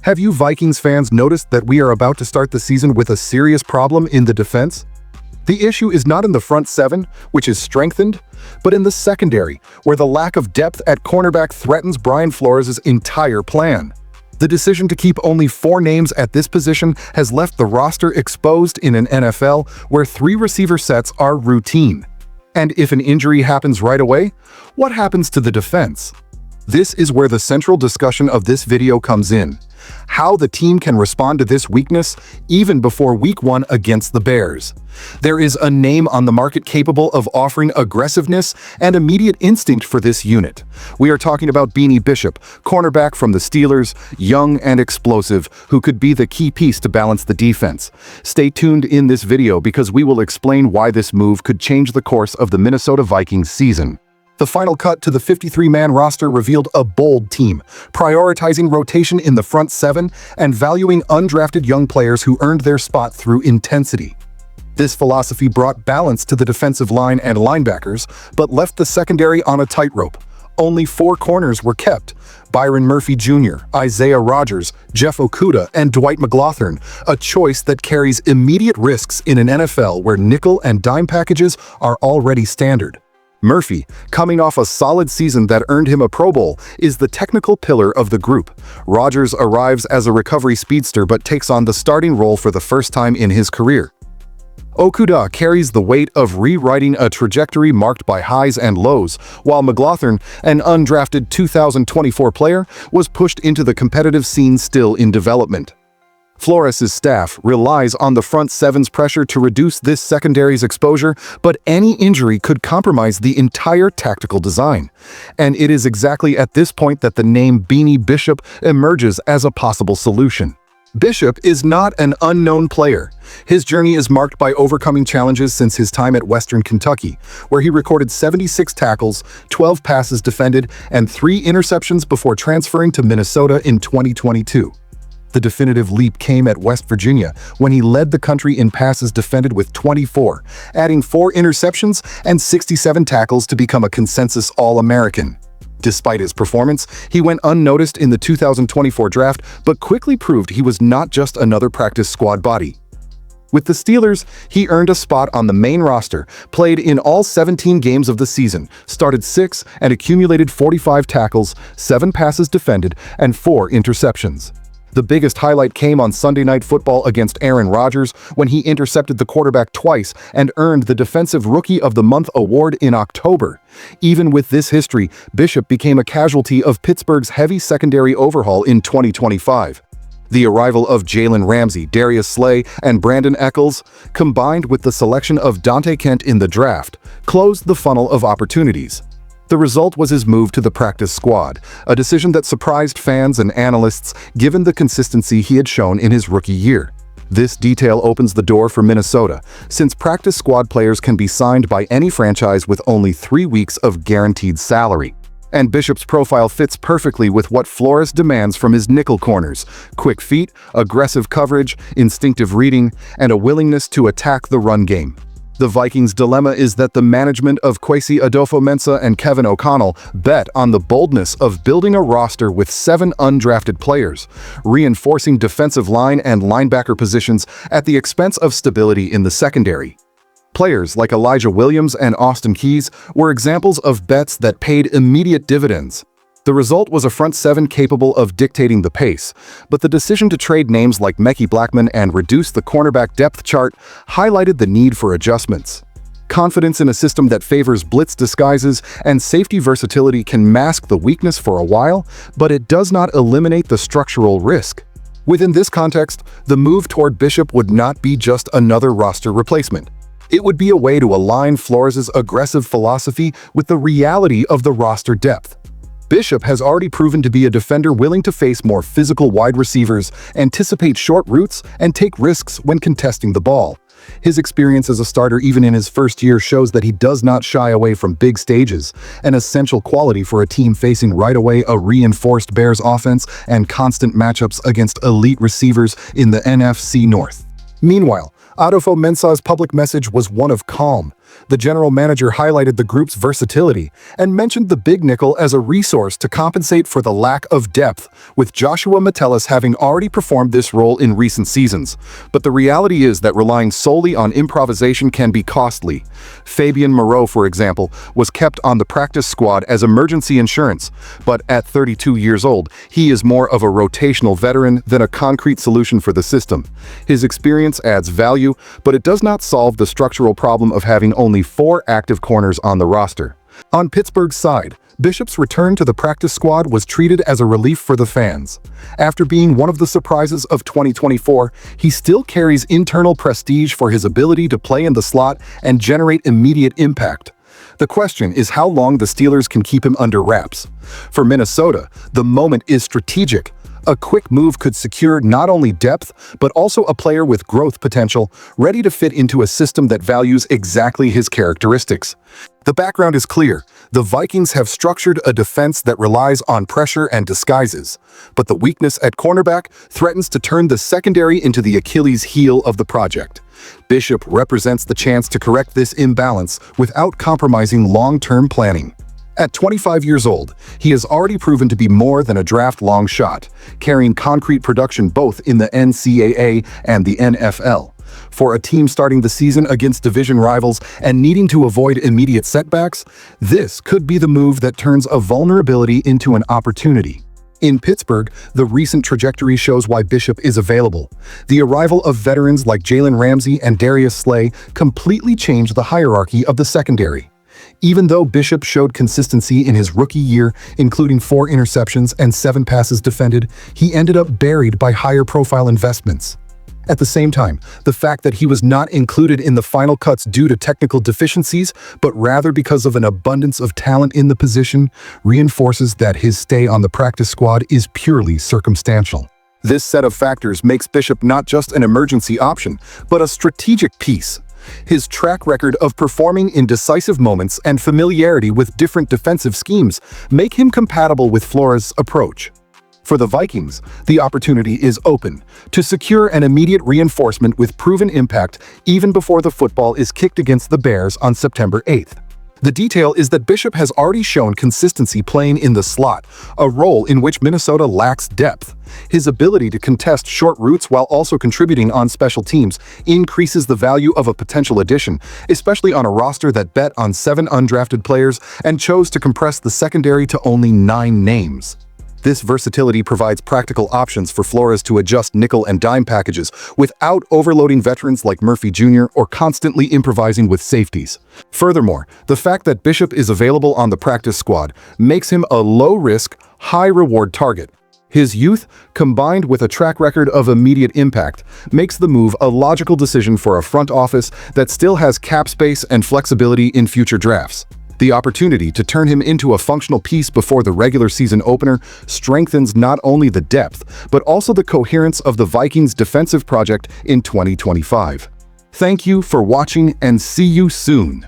Have you Vikings fans noticed that we are about to start the season with a serious problem in the defense? The issue is not in the front seven, which is strengthened, but in the secondary, where the lack of depth at cornerback threatens Brian Flores' entire plan. The decision to keep only 4 names at this position has left the roster exposed in an NFL where 3 receiver sets are routine. And if an injury happens right away, what happens to the defense? This is where the central discussion of this video comes in. How the team can respond to this weakness even before Week 1 against the Bears. There is a name on the market capable of offering aggressiveness and immediate instinct for this unit. We are talking about Beanie Bishop, cornerback from the Steelers, young and explosive, who could be the key piece to balance the defense. Stay tuned in this video because we will explain why this move could change the course of the Minnesota Vikings season. The final cut to the 53-man roster revealed a bold team, prioritizing rotation in the front 7 and valuing undrafted young players who earned their spot through intensity. This philosophy brought balance to the defensive line and linebackers, but left the secondary on a tightrope. Only 4 corners were kept: Byron Murphy Jr., Isaiah Rodgers, Jeff Okudah, and Dwight McGlothern, a choice that carries immediate risks in an NFL where nickel and dime packages are already standard. Murphy, coming off a solid season that earned him a Pro Bowl, is the technical pillar of the group. Rodgers arrives as a recovery speedster but takes on the starting role for the first time in his career. Okudah carries the weight of rewriting a trajectory marked by highs and lows, while McGlothern, an undrafted 2024 player, was pushed into the competitive scene still in development. Flores' staff relies on the front seven's pressure to reduce this secondary's exposure, but any injury could compromise the entire tactical design. And it is exactly at this point that the name Beanie Bishop emerges as a possible solution. Bishop is not an unknown player. His journey is marked by overcoming challenges since his time at Western Kentucky, where he recorded 76 tackles, 12 passes defended, and 3 interceptions before transferring to Minnesota in 2022. The definitive leap came at West Virginia when he led the country in passes defended with 24, adding 4 interceptions and 67 tackles to become a consensus All-American. Despite his performance, he went unnoticed in the 2024 draft, but quickly proved he was not just another practice squad body. With the Steelers, he earned a spot on the main roster, played in all 17 games of the season, started 6, and accumulated 45 tackles, 7 passes defended, and 4 interceptions. The biggest highlight came on Sunday Night Football against Aaron Rodgers when he intercepted the quarterback twice and earned the Defensive Rookie of the Month award in October. Even with this history, Bishop became a casualty of Pittsburgh's heavy secondary overhaul in 2025. The arrival of Jalen Ramsey, Darius Slay, and Brandon Eccles, combined with the selection of Dante Kent in the draft, closed the funnel of opportunities. The result was his move to the practice squad, a decision that surprised fans and analysts given the consistency he had shown in his rookie year. This detail opens the door for Minnesota, since practice squad players can be signed by any franchise with only 3 weeks of guaranteed salary. And Bishop's profile fits perfectly with what Flores demands from his nickel corners: quick feet, aggressive coverage, instinctive reading, and a willingness to attack the run game. The Vikings' dilemma is that the management of Kwesi Adofo-Mensah and Kevin O'Connell bet on the boldness of building a roster with 7 undrafted players, reinforcing defensive line and linebacker positions at the expense of stability in the secondary. Players like Elijah Williams and Austin Keys were examples of bets that paid immediate dividends. The result was a front 7 capable of dictating the pace, but the decision to trade names like Mekhi Blackman and reduce the cornerback depth chart highlighted the need for adjustments. Confidence in a system that favors blitz disguises and safety versatility can mask the weakness for a while, but it does not eliminate the structural risk. Within this context, the move toward Bishop would not be just another roster replacement. It would be a way to align Flores' aggressive philosophy with the reality of the roster depth. Bishop has already proven to be a defender willing to face more physical wide receivers, anticipate short routes, and take risks when contesting the ball. His experience as a starter even in his first year shows that he does not shy away from big stages, an essential quality for a team facing right away a reinforced Bears offense and constant matchups against elite receivers in the NFC North. Meanwhile, Adofo-Mensah's public message was one of calm. the general manager highlighted the group's versatility and mentioned the big nickel as a resource to compensate for the lack of depth, with Joshua Metellus having already performed this role in recent seasons. But the reality is that relying solely on improvisation can be costly. Fabian Moreau, for example, was kept on the practice squad as emergency insurance, but at 32 years old, he is more of a rotational veteran than a concrete solution for the system. His experience adds value, but it does not solve the structural problem of having only 4 active corners on the roster. On Pittsburgh's side, Bishop's return to the practice squad was treated as a relief for the fans. After being one of the surprises of 2024, he still carries internal prestige for his ability to play in the slot and generate immediate impact. The question is how long the Steelers can keep him under wraps. For Minnesota, the moment is strategic. A quick move could secure not only depth, but also a player with growth potential, ready to fit into a system that values exactly his characteristics. The background is clear. The Vikings have structured a defense that relies on pressure and disguises, but the weakness at cornerback threatens to turn the secondary into the Achilles heel of the project. Bishop represents the chance to correct this imbalance without compromising long-term planning. At 25 years old, he has already proven to be more than a draft-long shot, carrying concrete production both in the NCAA and the NFL. For a team starting the season against division rivals and needing to avoid immediate setbacks, this could be the move that turns a vulnerability into an opportunity. In Pittsburgh, the recent trajectory shows why Bishop is available. The arrival of veterans like Jalen Ramsey and Darius Slay completely changed the hierarchy of the secondary. Even though Bishop showed consistency in his rookie year, including 4 interceptions and 7 passes defended, he ended up buried by higher-profile investments. At the same time, the fact that he was not included in the final cuts due to technical deficiencies, but rather because of an abundance of talent in the position, reinforces that his stay on the practice squad is purely circumstantial. This set of factors makes Bishop not just an emergency option, but a strategic piece. His track record of performing in decisive moments and familiarity with different defensive schemes make him compatible with Flores' approach. For the Vikings, the opportunity is open to secure an immediate reinforcement with proven impact even before the football is kicked against the Bears on September 8th. The detail is that Bishop has already shown consistency playing in the slot, a role in which Minnesota lacks depth. His ability to contest short routes while also contributing on special teams increases the value of a potential addition, especially on a roster that bet on 7 undrafted players and chose to compress the secondary to only 9 names. This versatility provides practical options for Flores to adjust nickel and dime packages without overloading veterans like Murphy Jr. or constantly improvising with safeties. Furthermore, the fact that Bishop is available on the practice squad makes him a low-risk, high-reward target. His youth, combined with a track record of immediate impact, makes the move a logical decision for a front office that still has cap space and flexibility in future drafts. The opportunity to turn him into a functional piece before the regular season opener strengthens not only the depth, but also the coherence of the Vikings' defensive project in 2025. Thank you for watching and see you soon.